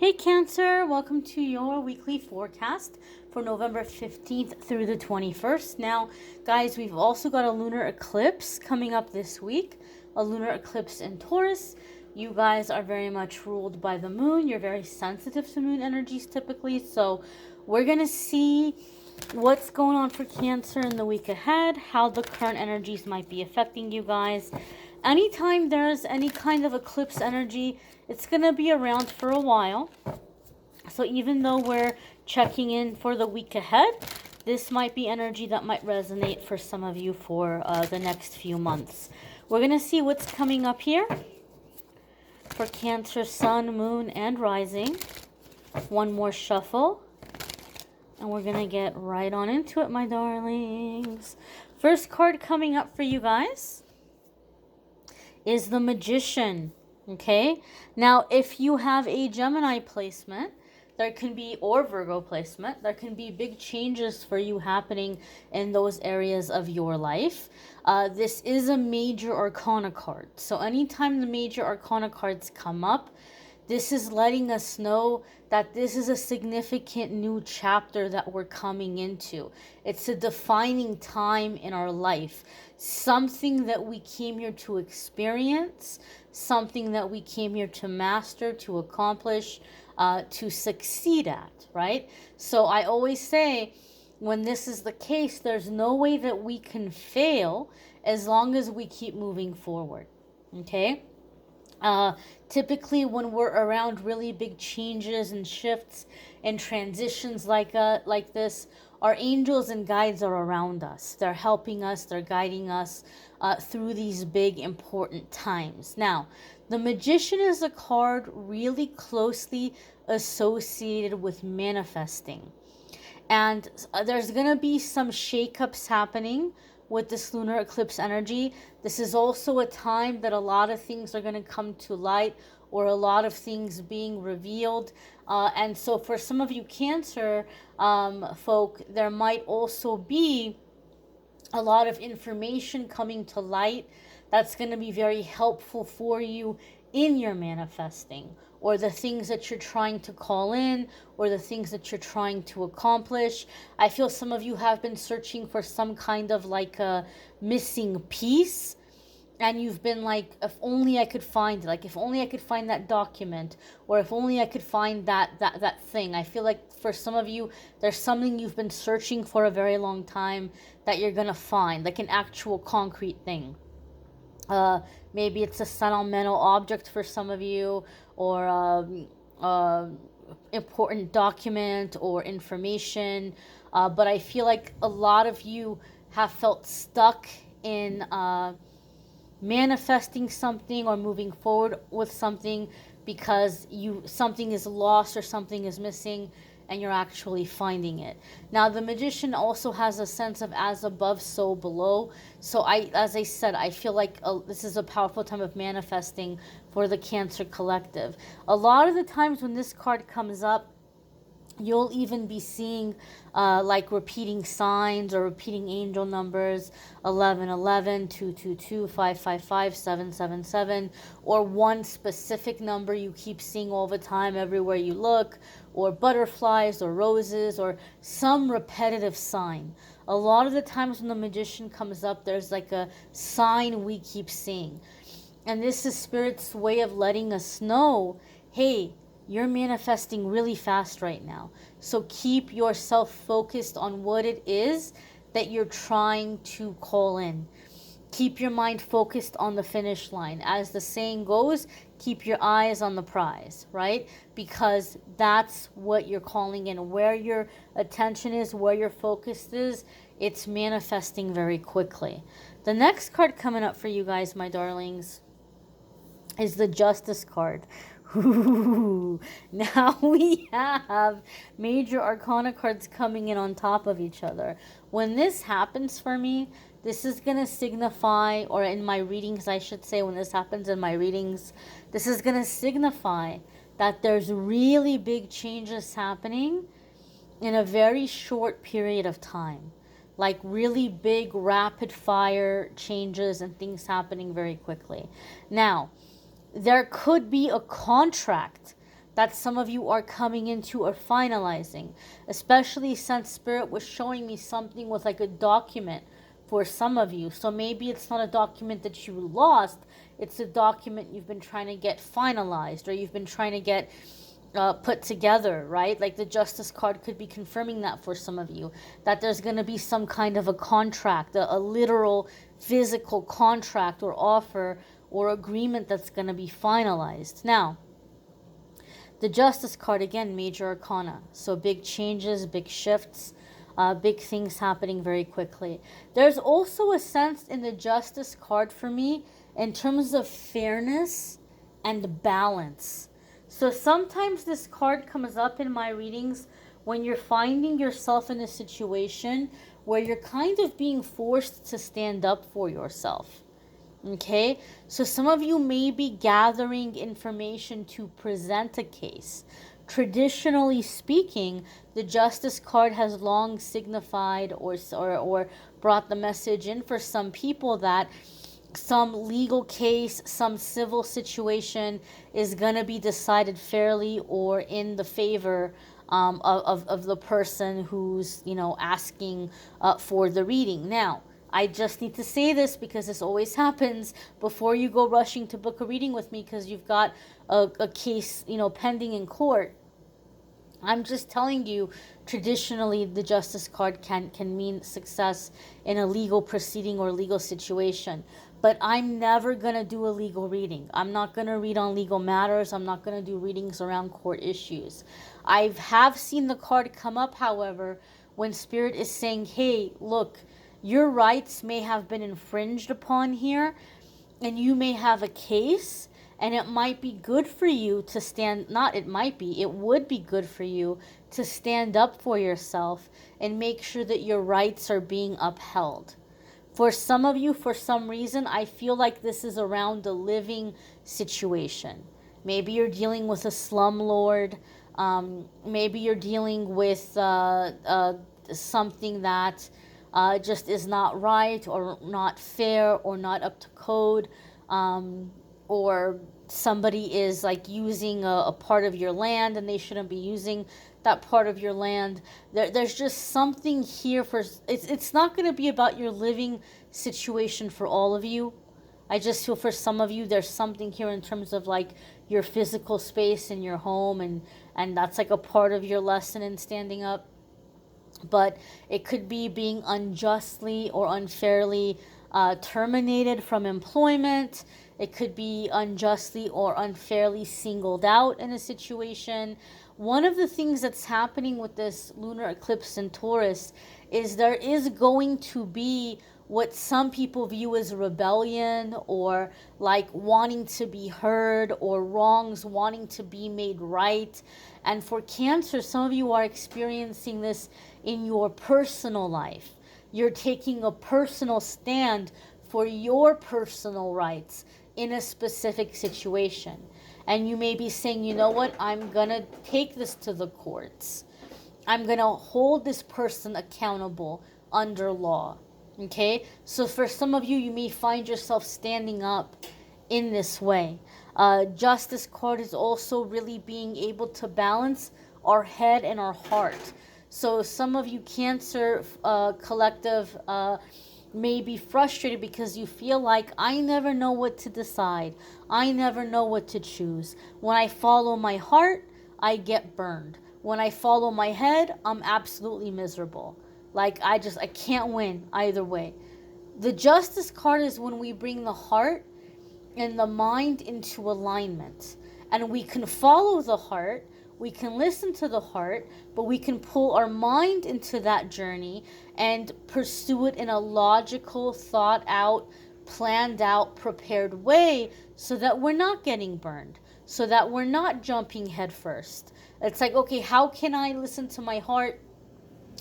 Hey Cancer, welcome to your weekly forecast for November 15th through the 21st. Now, guys, we've also got a lunar eclipse coming up this week, a lunar eclipse in Taurus. You guys are very much ruled by the moon. You're very sensitive to moon energies typically. So we're going to see what's going on for Cancer in the week ahead, how the current energies might be affecting you guys. Anytime there's any kind of eclipse energy, it's going to be around for a while. So even though we're checking in for the week ahead, this might be energy that might resonate for some of you for the next few months. We're going to see what's coming up here for Cancer, Sun, Moon, and Rising. One more shuffle. And we're going to get right on into it, my darlings. First card coming up for you guys is the Magician. Okay, now if you have a Gemini placement, there can be, or Virgo placement, there can be big changes for you happening in those areas of your life. This is a major arcana card. So anytime the major arcana cards come up, this is letting us know that this is a significant new chapter that we're coming into. It's a defining time in our life. Something that we came here to experience, something that we came here to master, to accomplish, to succeed at, right? So I always say, when this is the case, there's no way that we can fail as long as we keep moving forward, okay? Typically when we're around really big changes and shifts and transitions like this, our angels and guides are around us. They're helping us, they're guiding us through these big important times. Now, the Magician is a card really closely associated with manifesting. And there's going to be some shakeups happening with this lunar eclipse energy. This is also a time that a lot of things are going to come to light, or a lot of things being revealed. And so for some of you Cancer folk, there might also be a lot of information coming to light that's going to be very helpful for you in your manifesting, or the things that you're trying to call in, or the things that you're trying to accomplish. I feel some of you have been searching for some kind of like a missing piece, and you've been like, if only I could find it, like if only I could find that document, or if only I could find that thing. I feel like for some of you, there's something you've been searching for a very long time that you're gonna find, like an actual concrete thing. Maybe it's a sentimental object for some of you, or important document or information. But I feel like a lot of you have felt stuck in manifesting something or moving forward with something because something is lost or something is missing, and you're actually finding it. Now, the Magician also has a sense of as above, so below. So as I said, I feel like this is a powerful time of manifesting for the Cancer collective. A lot of the times when this card comes up, you'll even be seeing like repeating signs or repeating angel numbers, 1111, 222, 555, 777, or one specific number you keep seeing all the time everywhere you look, or butterflies or roses, or some repetitive sign. A lot of the times when the Magician comes up, there's like a sign we keep seeing. And this is Spirit's way of letting us know, hey, you're manifesting really fast right now. So keep yourself focused on what it is that you're trying to call in. Keep your mind focused on the finish line. As the saying goes, keep your eyes on the prize, right? Because that's what you're calling in. Where your attention is, where your focus is, it's manifesting very quickly. The next card coming up for you guys, my darlings, is the Justice card. Ooh, now we have major arcana cards coming in on top of each other. When this happens for me, this is going to signify, or in my readings I should say, when this happens in my readings, this is going to signify that there's really big changes happening in a very short period of time. Like really big rapid fire changes and things happening very quickly. Now, there could be a contract that some of you are coming into or finalizing, especially since Spirit was showing me something with like a document for some of you. So maybe it's not a document that you lost, it's a document you've been trying to get finalized, or you've been trying to get put together, right? Like the Justice card could be confirming that for some of you, that there's going to be some kind of a contract, a literal physical contract or offer or agreement that's going to be finalized. Now, the Justice card, again, major arcana. So big changes, big shifts, big things happening very quickly. There's also a sense in the Justice card for me in terms of fairness and balance. So sometimes this card comes up in my readings when you're finding yourself in a situation where you're kind of being forced to stand up for yourself. Okay, so some of you may be gathering information to present a case. Traditionally speaking, the Justice card has long signified or brought the message in for some people that some legal case, some civil situation is going to be decided fairly or in the favor of the person who's, asking for the reading. Now, I just need to say this because this always happens before you go rushing to book a reading with me because you've got a case, pending in court. I'm just telling you, traditionally, the Justice card can mean success in a legal proceeding or legal situation. But I'm never going to do a legal reading. I'm not going to read on legal matters. I'm not going to do readings around court issues. I have seen the card come up, however, when Spirit is saying, hey, look, your rights may have been infringed upon here, and you may have a case, and it might be good for you to stand, not it might be, it would be good for you to stand up for yourself and make sure that your rights are being upheld. For some of you, for some reason, I feel like this is around a living situation. Maybe you're dealing with a slumlord. Maybe you're dealing with something that just is not right or not fair or not up to code, or somebody is like using a part of your land and they shouldn't be using that part of your land. There's just something here for it's not going to be about your living situation for all of you. I just feel for some of you there's something here in terms of like your physical space in your home, and that's like a part of your lesson in standing up. But it could be being unjustly or unfairly terminated from employment. It could be unjustly or unfairly singled out in a situation. One of the things that's happening with this lunar eclipse in Taurus is there is going to be what some people view as rebellion, or like wanting to be heard, or wrongs wanting to be made right. And for Cancer, some of you are experiencing this in your personal life. You're taking a personal stand for your personal rights in a specific situation. And you may be saying, you know what, I'm going to take this to the courts. I'm going to hold this person accountable under law. Okay? So for some of you, you may find yourself standing up in this way. Justice card is also really being able to balance our head and our heart. So some of you Cancer collective may be frustrated because you feel like, I never know what to decide. I never know what to choose. When I follow my heart, I get burned. When I follow my head, I'm absolutely miserable. Like I can't win either way. The Justice card is when we bring the heart and the mind into alignment. And we can follow the heart, we can listen to the heart, but we can pull our mind into that journey and pursue it in a logical, thought out, planned out, prepared way so that we're not getting burned, so that we're not jumping head first. It's like, okay, how can I listen to my heart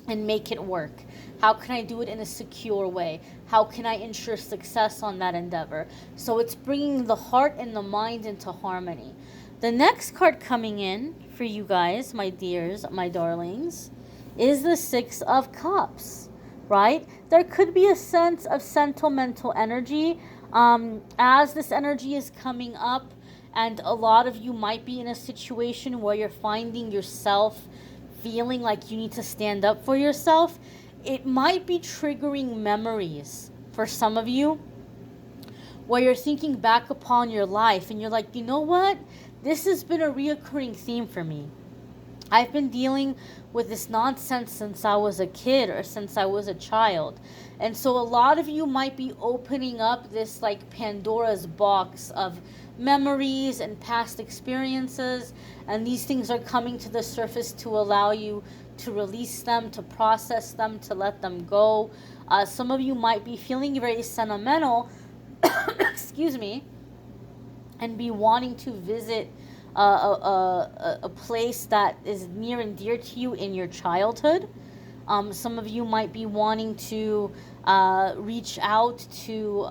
and make it work? How can I do it in a secure way? How can I ensure success on that endeavor? So it's bringing the heart and the mind into harmony. The next card coming in for you guys, my dears, my darlings, is the Six of Cups, right? There could be a sense of sentimental energy as this energy is coming up, And a lot of you might be in a situation where you're finding yourself feeling like you need to stand up for yourself. It might be triggering memories for some of you where you're thinking back upon your life and you're like, you know what? This has been a reoccurring theme for me. I've been dealing with this nonsense since I was a kid or since I was a child. And so a lot of you might be opening up this like Pandora's box of memories and past experiences, and these things are coming to the surface to allow you to release them, to process them, to let them go. Some of you might be feeling very excuse me, and be wanting to visit a place that is near and dear to you in your childhood. Some of you might be wanting to reach out to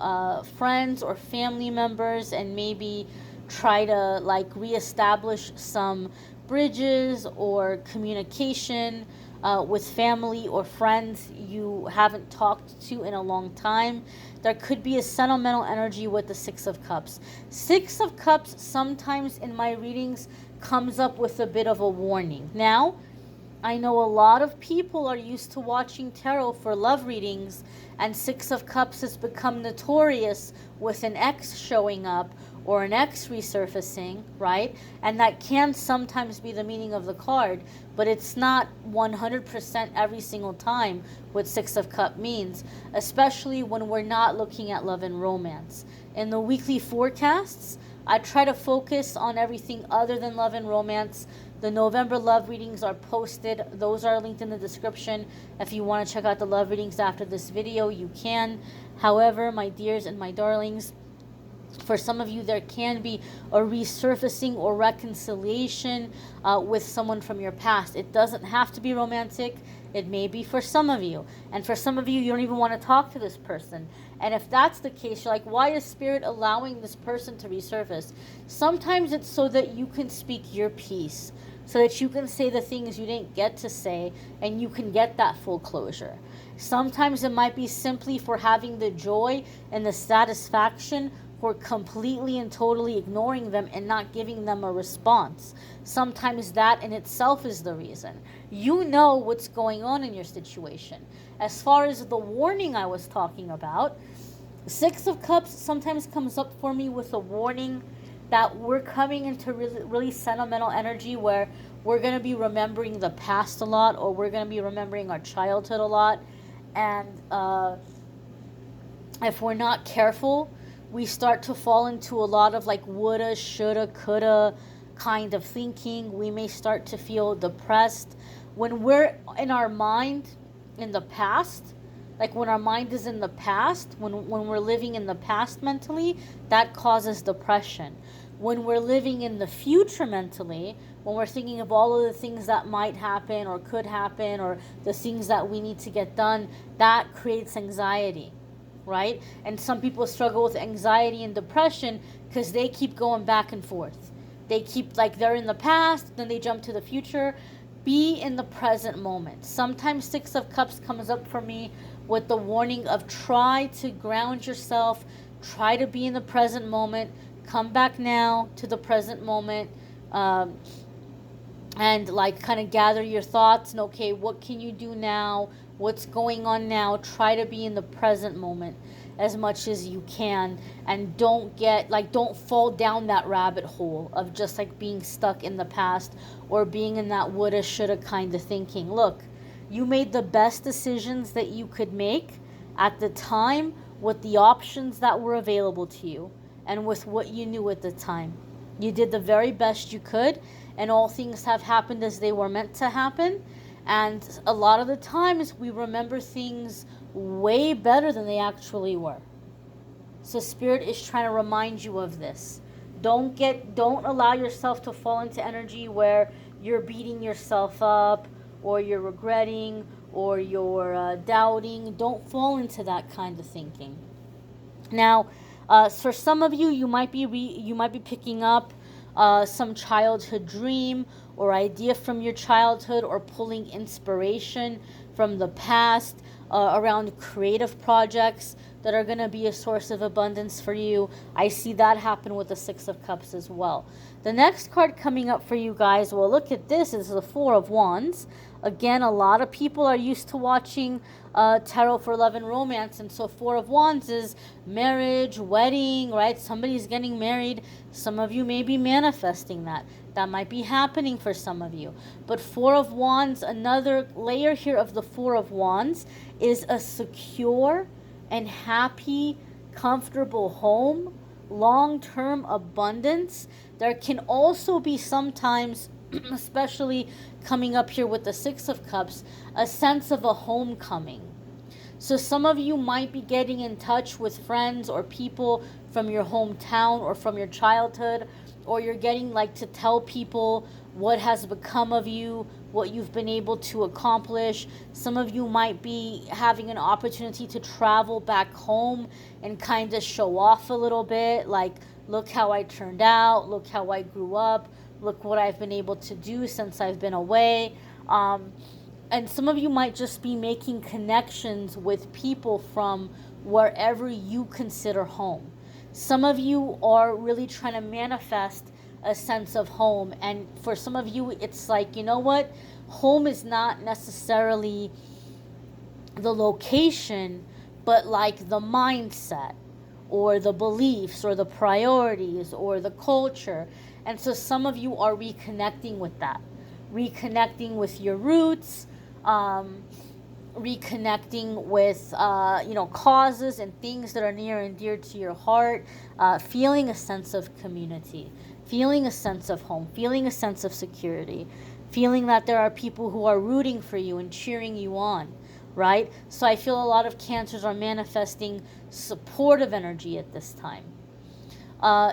friends or family members and maybe try to like reestablish some bridges or communication with family or friends you haven't talked to in a long time. There could be a sentimental energy with the Six of Cups. Six of Cups sometimes in my readings comes up with a bit of a warning. Now, I know a lot of people are used to watching tarot for love readings, and Six of Cups has become notorious with an ex showing up or an ex resurfacing, right? And that can sometimes be the meaning of the card, but it's not 100% every single time what Six of Cups means, especially when we're not looking at love and romance. In the weekly forecasts, I try to focus on everything other than love and romance. The November love readings are posted. Those are linked in the description. If you want to check out the love readings after this video, you can. However, my dears and my darlings, for some of you, there can be a resurfacing or reconciliation with someone from your past. It doesn't have to be romantic. It may be for some of you. And for some of you, you don't even want to talk to this person. And if that's the case, you're like, why is Spirit allowing this person to resurface? Sometimes it's so that you can speak your piece, so that you can say the things you didn't get to say and you can get that full closure. Sometimes it might be simply for having the joy and the satisfaction for completely and totally ignoring them and not giving them a response. Sometimes that in itself is the reason. You know what's going on in your situation. As far as the warning I was talking about, Six of Cups sometimes comes up for me with a warning that we're coming into really sentimental energy where we're going to be remembering the past a lot, or we're going to be remembering our childhood a lot. And if we're not careful, we start to fall into a lot of like woulda, shoulda, coulda kind of thinking. We may start to feel depressed. When we're in our mind in the past, like when our mind is in the past, when we're living in the past mentally, that causes depression. When we're living in the future mentally, when we're thinking of all of the things that might happen or could happen or the things that we need to get done, that creates anxiety, right? And some people struggle with anxiety and depression because they keep going back and forth. They keep, like, they're in the past, then they jump to the future. Be in the present moment. Sometimes Six of Cups comes up for me with the warning of try to ground yourself, try to be in the present moment, come back now to the present moment, and like kind of gather your thoughts and okay, what can you do now? What's going on now? Try to be in the present moment as much as you can, and don't fall down that rabbit hole of just like being stuck in the past or being in that woulda, shoulda kind of thinking. Look, you made the best decisions that you could make at the time with the options that were available to you and with what you knew at the time. You did the very best you could, and all things have happened as they were meant to happen. And a lot of the times we remember things way better than they actually were. So Spirit is trying to remind you of this. Don't allow yourself to fall into energy where you're beating yourself up or you're regretting or you're doubting. Don't fall into that kind of thinking. Now, for some of you, you might be picking up some childhood dream or idea from your childhood, or pulling inspiration from the past. around creative projects that are going to be a source of abundance for you. I see that happen with the Six of Cups as well. The next card coming up for you guys, well, look at this, is the Four of Wands. Again, a lot of people are used to watching tarot for love and romance, and so Four of Wands is marriage, wedding, right? Somebody's getting married. Some of you may be manifesting that. That might be happening for some of you. But Four of Wands, another layer here of the Four of Wands, is a secure and happy, comfortable home, long-term abundance. There can also be sometimes, especially coming up here with the Six of Cups, a sense of a homecoming. So some of you might be getting in touch with friends or people from your hometown or from your childhood, or you're getting like to tell people what has become of you, what you've been able to accomplish. Some of you might be having an opportunity to travel back home and kind of show off a little bit, like, look how I turned out, look how I grew up, look what I've been able to do since I've been away. And some of you might just be making connections with people from wherever you consider home. Some of you are really trying to manifest a sense of home. And for some of you, it's like, you know what? Home is not necessarily the location, but like the mindset or the beliefs or the priorities or the culture. And so some of you are reconnecting with that, reconnecting with your roots, reconnecting with causes and things that are near and dear to your heart, feeling a sense of community, feeling a sense of home, feeling a sense of security, feeling that there are people who are rooting for you and cheering you on, right? So I feel a lot of Cancers are manifesting supportive energy at this time.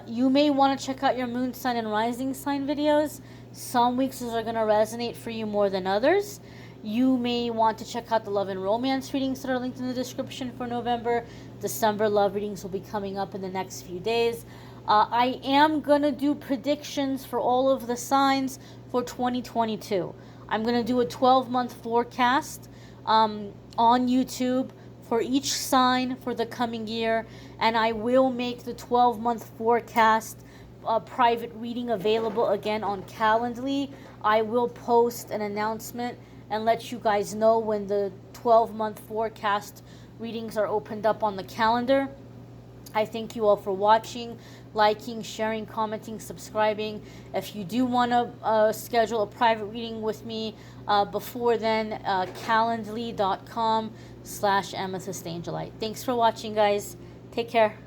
You may want to check out your moon sign and rising sign videos. Some weeks are going to resonate for you more than others. You may want to check out the love and romance readings that are linked in the description for November. December love readings will be coming up in the next few days. I am going to do predictions for all of the signs for 2022. I'm going to do a 12-month forecast on YouTube for each sign for the coming year, and I will make the 12-month forecast private reading available again on Calendly. I will post an announcement and let you guys know when the 12-month forecast readings are opened up on the calendar. I thank you all for watching, liking, sharing, commenting, subscribing. If you do want to schedule a private reading with me before then, calendly.com/amethystangelite. Thanks for watching, guys. Take care.